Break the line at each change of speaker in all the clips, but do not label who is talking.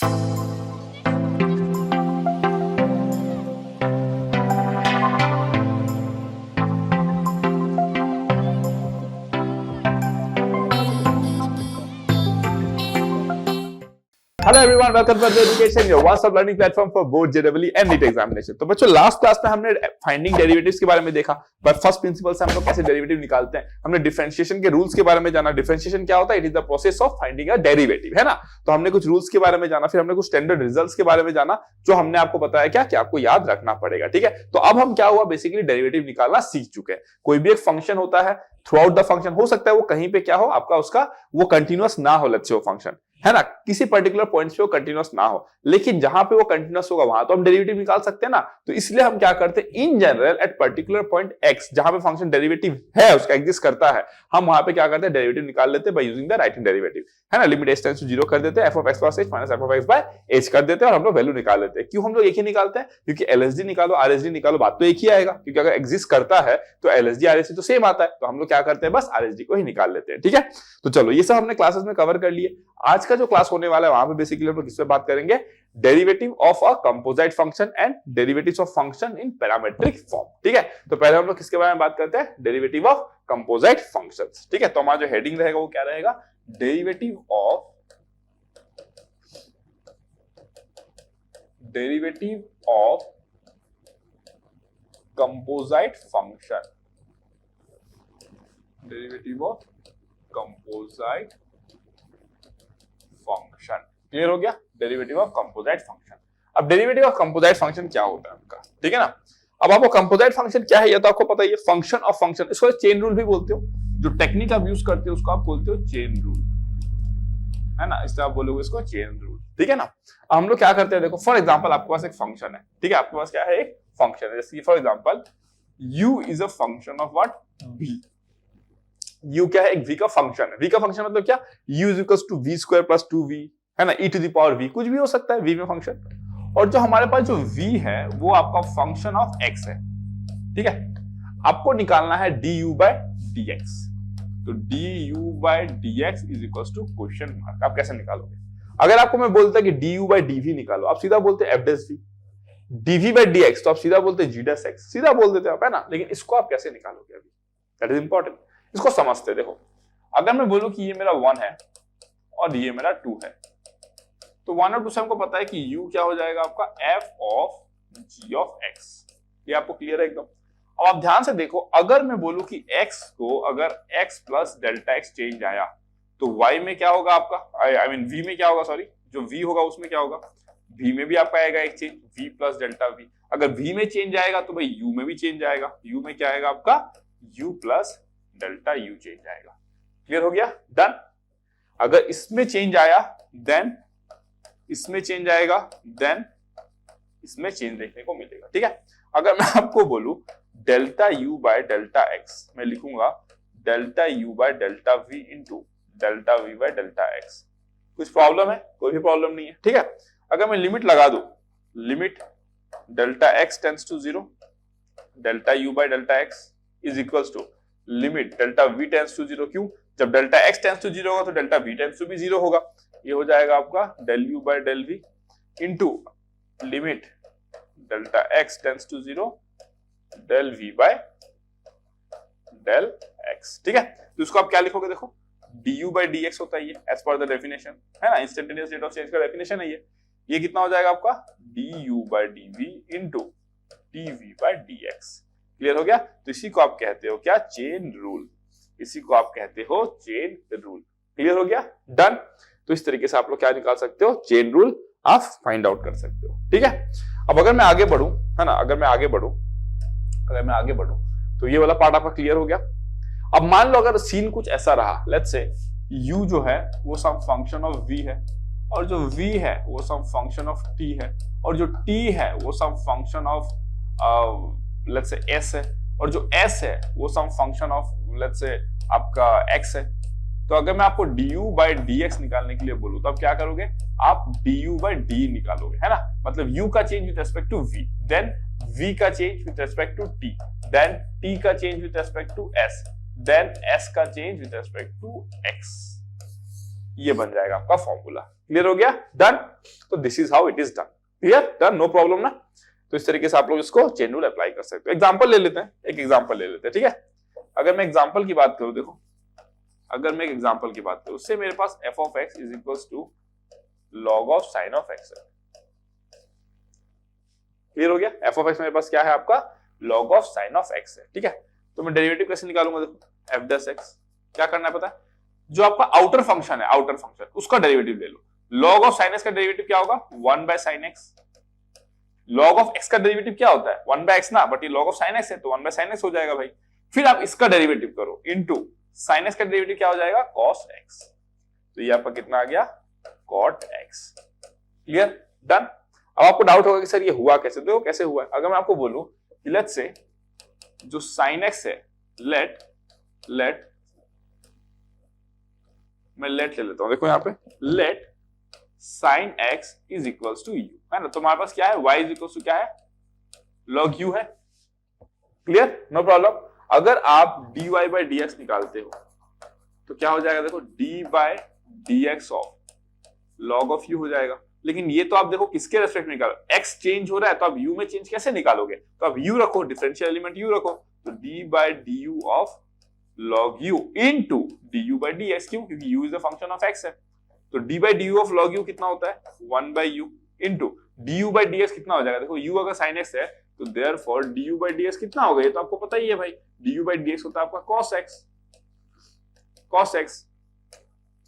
Hello everyone, welcome to the Education, your one-stop learning platform for both JEE and NEET examination। तो बच्चों last class में हमने finding derivatives के बारे में देखा, पर फर्स्ट प्रिंसिपल से हम लोग कैसे डेरिवेटिव निकालते हैं। हमने डिफरेंशिएशन के रूल्स के बारे में जाना। डिफरेंशिएशन क्या होता है? It is the process of finding a derivative, है ना। तो हमने कुछ रूल्स के बारे में जाना, फिर हमने कुछ स्टैंडर्ड रिजल्ट्स के बारे में जाना, जो हमने आपको बताया क्या कि आपको याद रखना पड़ेगा, ठीक है। तो अब हम क्या हुआ, बेसिकली डेरिवेटिव निकालना सीख चुके हैं। कोई भी एक फंक्शन होता है, थ्रू आउट द फंक्शन हो सकता है वो कहीं पे क्या हो आपका, उसका वो कंटिन्यूअस ना हो, लेट्स से वो फंक्शन है ना, किसी पर्टिकुलर पॉइंट पे वो कंटिन्यूअस ना हो, लेकिन जहां पे वो कंटिन्यूअस होगा वहां तो हम डेरिवेटिव निकाल सकते हैं ना। तो इसलिए हम क्या करते हैं, in general at particular point x जहां पे फंक्शन डेरिवेटिव है, उसका एग्जिस्ट करता है, हम वहां पे क्या करते हैं, डेरिवेटिव निकाल लेते हैं by using the right hand derivative, है ना। लिमिट h टेंड्स टू 0 कर देते हैं, f of x plus h minus f of x by h कर देते हैं और हम लोग वैल्यू निकाल लेते हैं। क्यों हम लोग एक ही निकालते हैं? क्योंकि LSD निकालो RSD निकालो बात तो एक ही आएगा, क्योंकि अगर एग्जिस्ट करता है तो LSD RSD तो सेम आता है, तो हम लोग क्या करते हैं, बस RSD को ही निकाल लेते हैं, ठीक है। तो चलो ये सब हमने क्लासेस में कवर कर लिए। आज का जो क्लास होने वाला है वहां पे बेसिकली हम लोग किस पे बात करेंगे, derivative of a composite function and derivatives of function in parametric form, ठीक है। तो पहले हम लोग किसके बारे में बात करते हैं, डेरिवेटिव ऑफ कंपोजिट फंक्शंस, ठीक है। तो हमारा जो हेडिंग रहेगा वो क्या रहेगा, derivative of composite function, derivative of composite function. Clear हो गया, डेरिवेटिव ऑफ कंपोजिट फंक्शन। अब डेरिवेटिव ऑफ कंपोजिट फंक्शन क्या होता है उनका, ठीक है ना। अब आपको कंपोजिट फंक्शन क्या है ये तो आपको पता ही है, फंक्शन ऑफ फंक्शन, इसको चेन रूल भी बोलते हो, जो टेक्निक आप यूज करते हो उसको आप बोलते हो चेन रूल, है ना। इससे आप बोलोगे इसको चेन रूल, ठीक है ना। हम लोग क्या करते हैं, देखो फॉर एग्जांपल आपके पास एक फंक्शन है, ठीक है, आपके पास क्या है, एक फंक्शन है, जैसे for example u is a function of what, v। u क्या है, एक v का फंक्शन है। v का फंक्शन मतलब क्या, u is equals to v square plus 2v, है ना, e to the power v, कुछ भी हो सकता है v में फंक्शन। और जो हमारे पास जो v है वो आपका फंक्शन ऑफ x है, ठीक है। आपको निकालना है du by dx, तो du by dx is equals to question mark. आप कैसे निकालोगे? अगर आपको मैं बोलता कि du by dv निकालो, आप सीधा बोलते f dash v, dv by dx तो आप सीधा बोलते g dash x, सीधा बोल देते आप, है ना। लेकिन इसको आप कैसे निकालोगे अभी, दैट इज इंपॉर्टेंट, इसको समझते। देखो अगर मैं बोलूं कि ये मेरा 1 है और ये मेरा 2 है, तो 1 और 2 से हमको पता है कि u क्या हो जाएगा आपका, f of g of x। ये आपको क्लियर है एकदम। अब आप ध्यान से देखो, अगर मैं बोलूं कि x को अगर x plus delta x change आया तो y में क्या होगा आपका, आई मीन v में क्या होगा, सॉरी, जो v होगा उसमें क्या होगा, v में भी आपका आएगा एक change, v plus delta v। अगर v में चेंज आएगा तो भाई u में भी चेंज आएगा, u में क्या आएगा आपका, u plus delta u change आएगा। क्लियर हो गया, डन। अगर इसमें चेंज आया देन इसमें चेंज आएगा, देन इसमें चेंज देखने को मिलेगा, ठीक है। अगर मैं आपको बोलूं delta u by delta x, मैं लिखूंगा delta u by delta v into delta v bye delta x। कुछ प्रॉब्लम है? कोई भी प्रॉब्लम नहीं है, ठीक है। अगर मैं लिमिट लगा दूं, limit delta x tends to 0, delta u by delta x is equals to limit delta v tends to 0। क्यों? जब डेल्टा x टेंड्स टू 0 होगा तो डेल्टा v टेंड्स टू भी 0 होगा। ये हो जाएगा आपका del u by del v into limit delta x tends to 0 del v by del x, ठीक है। तो इसको आप क्या लिखोगे, देखो du बाय dx होता है ये, एज पर द डेफिनेशन, है ना, इंस्टेंटेनियस रेट ऑफ चेंज का डेफिनेशन है ये कितना हो जाएगा आपका, du by dv into dv by dx। Clear हो गया। तो इसी को आप कहते हो क्या, चेन रूल, इसी को आप कहते हो चेन रूल। क्लियर हो गया, डन। तो इस तरीके से आप लोग क्या निकाल सकते हो, चेन रूल आप फाइंड आउट कर सकते हो, ठीक है। अब अगर मैं आगे बढ़ूं, है ना, अगर मैं आगे बढ़ूं तो ये वाला पार्ट आपका क्लियर हो गया। अब मान लो अगर सीन कुछ ऐसा रहा, लेट्स से u जो है वो सम फंक्शन ऑफ v है, और जो v है वो सम फंक्शन ऑफ t है, और जो t है वो some function of let's say s है, और जो s है वो सम फंक्शन ऑफ लेट्स से आपका x है। तो अगर मैं आपको du by dx निकालने के लिए बोलूं तो आप क्या करोगे, आप du by d निकालोगे, है ना। मतलब u का change with respect to v, then v का change with respect to t, then t का change with respect to s, then s का change with respect to x। ये बन जाएगा आपका फॉर्मूला। क्लियर हो गया? डन। तो this is how it is done. Clear? Done, no problem ना। तो इस तरीके से आप लोग इसको चेन रूल अप्लाई कर सकते हो। एग्जांपल ले लेते हैं, एक एग्जांपल ले लेते हैं, ठीक है। अगर मैं एग्जांपल की बात करूं, देखो अगर मैं एक एग्जांपल की बात करूं, उससे मेरे पास f of x is equals to log of sin of x है। क्लियर हो गया? f of x मेरे पास क्या है आपका? log of sin of x है, ठीक है। तो मैं डेरिवेटिव कैसे निकालूंगा? देखो f dash x क्या करना है पता है? जो आपका आउटर फंक्शन है, आउटर फंक्शन, उसका डेरिवेटिव ले लो। log of sin x का डेरिवेटिव क्या होगा? 1 by sin x। log of x का डेरिवेटिव क्या होता है? 1 by x ना, बट ये log of sin x है तो 1 by sin x हो जाएगा भाई। फिर आप इसका डेरिवेटिव करो इनटू sin x का डेरिवेटिव क्या हो जाएगा? cos x। तो ये आपका कितना आ गया? cot x। क्लियर? डन। अब आपको डाउट होगा कि सर ये हुआ कैसे? देखो कैसे हुआ है। अगर मैं आपको बोलूं कि लेट्स से जो sin x है, लेट मैं लेट ले लेता हूं। देखो यहां पे let sin x is equals to u, है ना। तो हमारे पास क्या है? y इज इक्वल्स टू क्या है? log u है। क्लियर? No problem. अगर आप dy by dx निकालते हो तो क्या हो जाएगा? देखो d by dx of log of u हो जाएगा। लेकिन ये तो आप देखो किसके रेस्पेक्ट में निकालो, x चेंज हो रहा है तो आप u में चेंज कैसे निकालोगे? तो आप u रखो, डिफरेंशियल एलिमेंट u रखो, तो d by du of log u into du by dx। क्यों? क्योंकि u is the function of x है। तो d by du of log u कितना होता है? 1 by u into du by dx कितना हो जाएगा? देखो u अगर sin x है तो therefore du by dx कितना होगा? ये तो आपको पता ही है भाई, du by dx होता है आपका cos x। cos x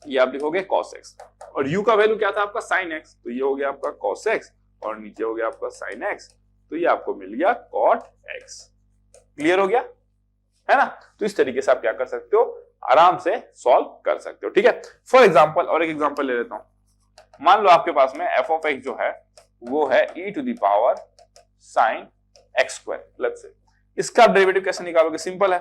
ये आप लिखोगे cos x, और u का वैल्यू क्या था आपका? sin x। तो ये हो गया आपका cos x और नीचे हो गया आपका sin x, तो ये आपको मिल गया cot x। क्लियर हो गया, है ना। तो इस तरीके से आप क्या कर सकते हो? आराम से सॉल्व कर सकते हो, ठीक है। फॉर एग्जांपल और एक एग्जांपल ले लेता हूं। मान लो आपके पास में f of x जो है वो है e to the power sin x square। Let's say इसका डेरिवेटिव कैसे निकालोगे? सिंपल है।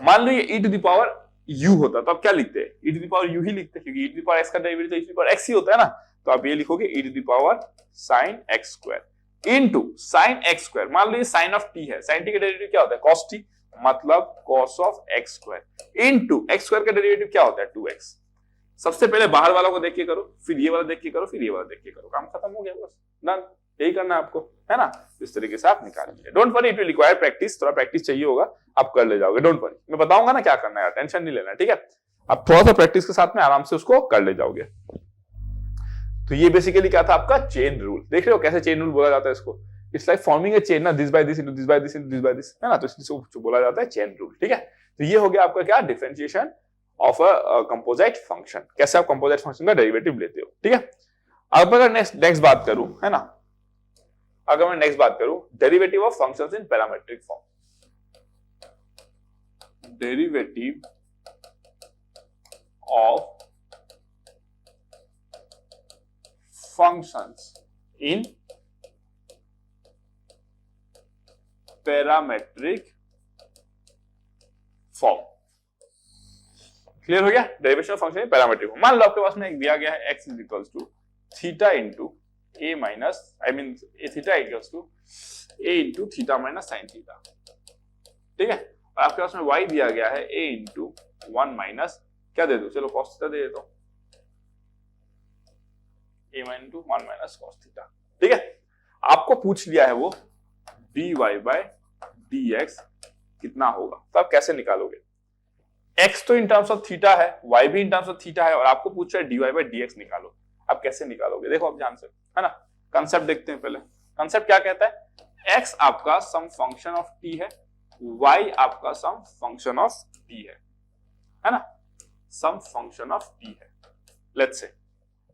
मान लो ये e to the power u होता तो आप क्या लिखते हैं? e to the power u ही लिखते, क्योंकि e to the power x का डेरिवेटिव तो e to the power x ही होता है ना। तो आप ये लिखोगे e to the power sin x square into sin x square। मान लो ये sin of t है, sin t का डेरिवेटिव क्या होता है? cos t, मतलब cos of x square into x square का डेरिवेटिव क्या होता है? 2x। सबसे पहले बाहर वालों को देख के करो, फिर ये वाला देख के करो, फिर ये वाला देख के करो, काम खत्म हो गया, बस डन। यही करना है आपको, है ना। इस तरीके से आप निकालेंगे। Don't worry, it will require practice, थोड़ा प्रैक्टिस चाहिए होगा, आप कर ले जाओगे। डोंट वरी, मैं बताऊंगा ना क्या करना है, टेंशन नहीं लेना है, ठीक है। आप थोड़ा सा प्रैक्टिस के साथ में आराम से उसको कर ले जाओगे। तो ये बेसिकली क्या था आपका? Chain rule. देख रहे हो कैसे चेन रूल बोला जाता है इसको? It's like forming a chain ना, this by this into this by this into this by this, है ना। तो इसको बोला जाता है चेन रूल, ठीक है। तो ये हो गया आपका क्या? Differentiation of a composite function. कैसे आप कंपोजिट फंक्शन का डेरिवेटिव लेते हो, ठीक है। अब अगर नेक्स्ट बात करूं, है ना, अगर मैं नेक्स्ट बात करूं derivative of functions in parametric form. Derivative of functions in parametric form. Clear हो गया? Derivation of function in parametric form. मान लो आपके पास में एक दिया गया है x is equals to theta into a minus a theta equals to a into theta minus sine theta, ठीक है। और आपके पास में y दिया गया है a इंटू 1 माइनस क्या दे दो? चलो cos थीटा दे देता हूं, a minus into 1 minus cos theta, ठीक है। आपको पूछ लिया है वो dy बाय dx कितना होगा, तो आप कैसे निकालोगे? x तो इन टर्म्स ऑफ थीटा है, y भी इन टर्म्स ऑफ थीटा है, और आपको पूछ रहा है dy बाय dx निकालो। आप कैसे निकालोगे? देखो आप ध्यान से, है ना। कंसेप्ट देखते हैं पहले। कंसेप्ट क्या कहता है? x आपका सम फंक्शन ऑफ t है, y आपका सम फंक्शन ऑफ t है ना। सम फंक्शन ऑफ t है। लेट्स से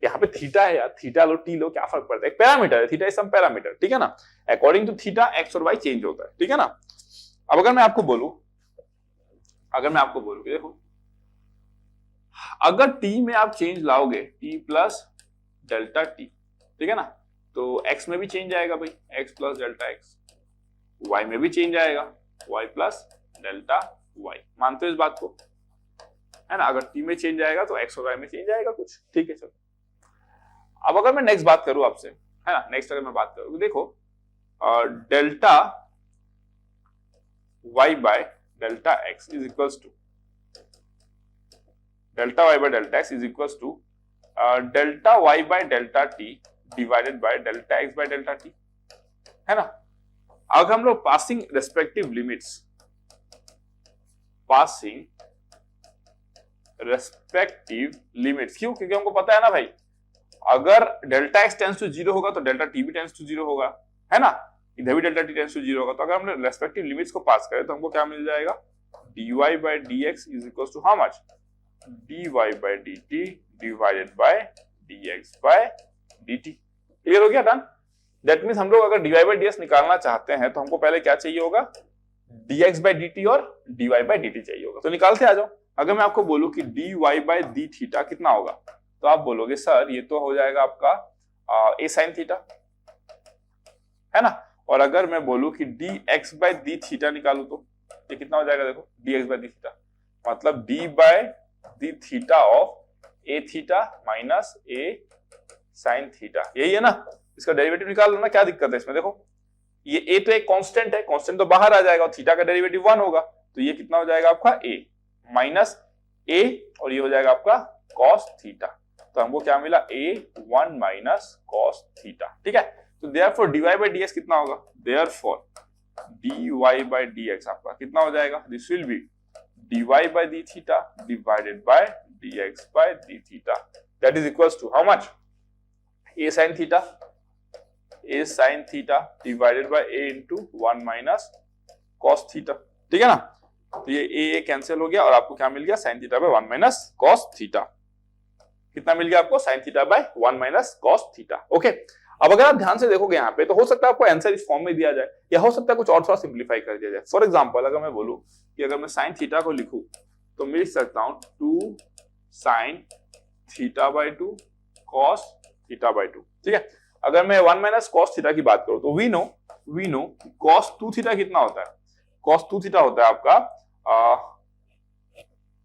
यहाँ पे थीटा है यार, थीटा लो टी लो, क्या फर्क पड़ता है? एक पैरामीटर है, थीटा इज सम पैरामीटर, ठीक है ना। अकॉर्डिंग टू थीटा x और y चेंज होता है, ठीक है ना। अब अगर मैं आपको बोलूं कि देखो अगर t में आप चेंज लाओगे t प्लस डेल्टा t, ठीक है ना, तो x में भी चेंज आएगा भाई, x plus delta x, y में भी चेंज आएगा, y प्लस डेल्टा y। मानते हो इस बात को, है ना। अगर t में चेंज आएगा तो x और y में चेंज आएगा कुछ, ठीक है। चलो अब अगर मैं नेक्स्ट बात करूं आपसे, है ना, नेक्स्ट अगर मैं बात करूं, देखो delta y by delta x is equals to delta y by delta x is equal to delta y by delta t divided by delta x by delta t, है ना। अगर हम लोग passing respective limits, passing respective limits, क्यों? क्योंकि हमको पता है ना भाई, अगर डेल्टा एक्स टेंस टू 0 होगा तो डेल्टा टी भी टेंस टू 0 होगा, है ना, इधर भी डेल्टा टी टेंस टू 0 होगा। तो अगर हमने रेस्पेक्टिव लिमिट्स को पास करें तो हमको क्या मिल जाएगा, dy by dx is equals to how much, dy by dt divided by dx by dt। Clear हो गया? डन। दैट मींस हम लोग अगर dy by dx निकालना चाहते हैं तो हमको पहले क्या चाहिए होगा, dx by dt और dy by dt चाहिए होगा। तो निकालते आ जाओ। अगर मैं आपको बोलूं कि dy by d थीटा कितना होगा, तो आप बोलोगे सर ये तो हो जाएगा आपका a sin थीटा, है ना। और अगर मैं बोलूं कि dx by d थीटा निकालू तो ये कितना हो जाएगा, देखो dx by d थीटा मतलब d by d theta of a theta minus a sin theta, यही है ना। इसका डेरिवेटिव निकाल लो ना, क्या दिक्कत है इसमें। देखो ये a तो एक कांस्टेंट है, कांस्टेंट तो बाहर आ जाएगा और थीटा का डेरिवेटिव 1 होगा, तो ये कितना हो जाएगा आपका a माइनस a और ये हो जाएगा आपका cos थीटा। तो हमको क्या मिला, a1 माइनस cos थीटा, ठीक है। तो देयरफॉर dy by dx कितना होगा, देयरफॉर dy by dx आपका कितना हो जाएगा, this will be dy by d theta divided by dx by d theta, that is equals to how much, a sin theta, a sin theta divided by a into 1 minus cos theta, ठीक है ना। तो ये a cancel हो गया और आपको क्या मिल गया, sin theta by 1 minus cos theta. कितना मिल गया आपको, sin theta by 1 minus cos theta. Okay, अब अगर आप ध्यान से देखोगे यहाँ पे तो हो सकता है आपको आंसर इस फॉर्म में दिया जाए या हो सकता है कुछ और थोड़ा सिंप्लीफाई कर दिया जाए। फॉर एग्जांपल अगर मैं बोलूं कि अगर मैं sin थीटा को लिखूं तो मैं लिख सकता हूं 2 sin theta by 2 cos theta by 2, ठीक है। अगर मैं 1 माइनस cos थीटा की बात करूं तो वी नो cos 2 थीटा कितना होता है, cos 2 थीटा होता है आपका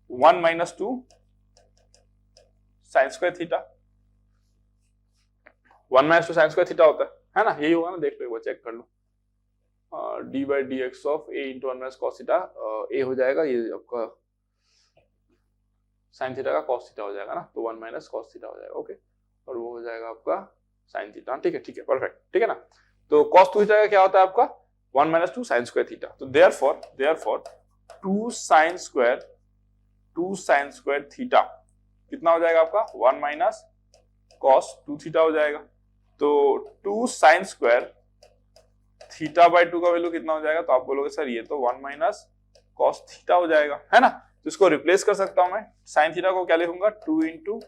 1 minus 2 sin square theta, 1 minus 2 sin square theta होता है ना, यही होगा ना। देख लो एक बार चेक कर लो, d by dx of a into 1 minus cos theta, a हो जाएगा ये आपका sin थीटा का cos थीटा हो जाएगा ना, तो 1 माइनस cos थीटा हो जाएगा, ओके। और वो हो जाएगा आपका sin थीटा, ठीक है परफेक्ट, ठीक है ना। तो cos 2 थीटा का क्या होता है आपका 1 माइनस 2 sin स्क्वायर थीटा। तो देयरफॉर 2 sin स्क्वायर थीटा कितना हो जाएगा आपका 1 माइनस cos 2 थीटा हो जाएगा। तो 2 sin स्क्वायर थीटा बाय 2 का वैल्यू कितना हो जाएगा, तो आप बोलोगे सर ये तो 1 माइनस cos थीटा हो जाएगा, है ना। तो इसको रिप्लेस कर सकता हूं मैं, sin थीटा को क्या लिखूंगा 2 into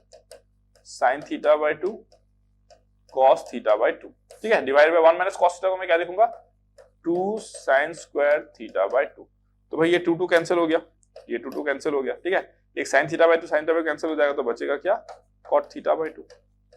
sin theta by 2 cos theta by 2, ठीक है, divide by 1 minus cos theta को मैं क्या लिखूंगा 2 sin स्क्वायर थीटा बाय 2। तो भाई ये 2 कैंसिल हो गया, ये 2 कैंसिल हो गया, ठीक है। एक sin theta by 2 sin theta by cancel हो जाएगा, तो बचेगा क्या cot थीटा बाय 2,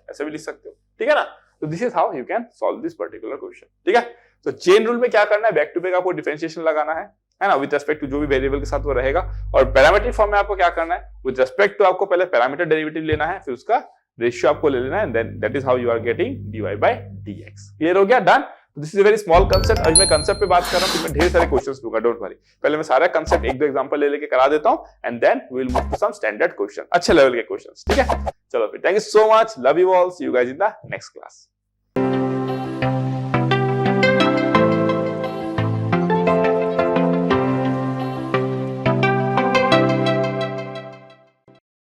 ऐसे भी लिख सकते हो, ठीक है ना। तो this is how you can solve this particular question, ठीक है। तो चेन रूल में क्या करना है, बैक टू बैक आपको डिफरेंशिएशन लगाना है ना, विद रेस्पेक्ट टू जो भी वेरिएबल के साथ वो रहेगा। और पैरामीट्रिक फॉर्म में आपको क्या करना है, विद रेस्पेक्ट टू आपको पहले पैरामीटर डेरिवेटिव लेना है, फिर उसका रेशियो आपको ले लेना है, then that is how you are getting dy by dx। Clear हो गया, done. This is a very small concept. अभी मैं कंसेप्ट पे बात कर रहा हूं, मैं ढेर सारे क्वेश्चंस लूंगा, डोंट वरी। पहले मैं सारा कंसेप्ट एक दो एग्जांपल ले लेके करा देता हूं and then we will move to some standard question, अच्छे लेवल के क्वेश्चंस, ठीक है। चलो फिर, thank you so much, love you all, see you guys in the next class.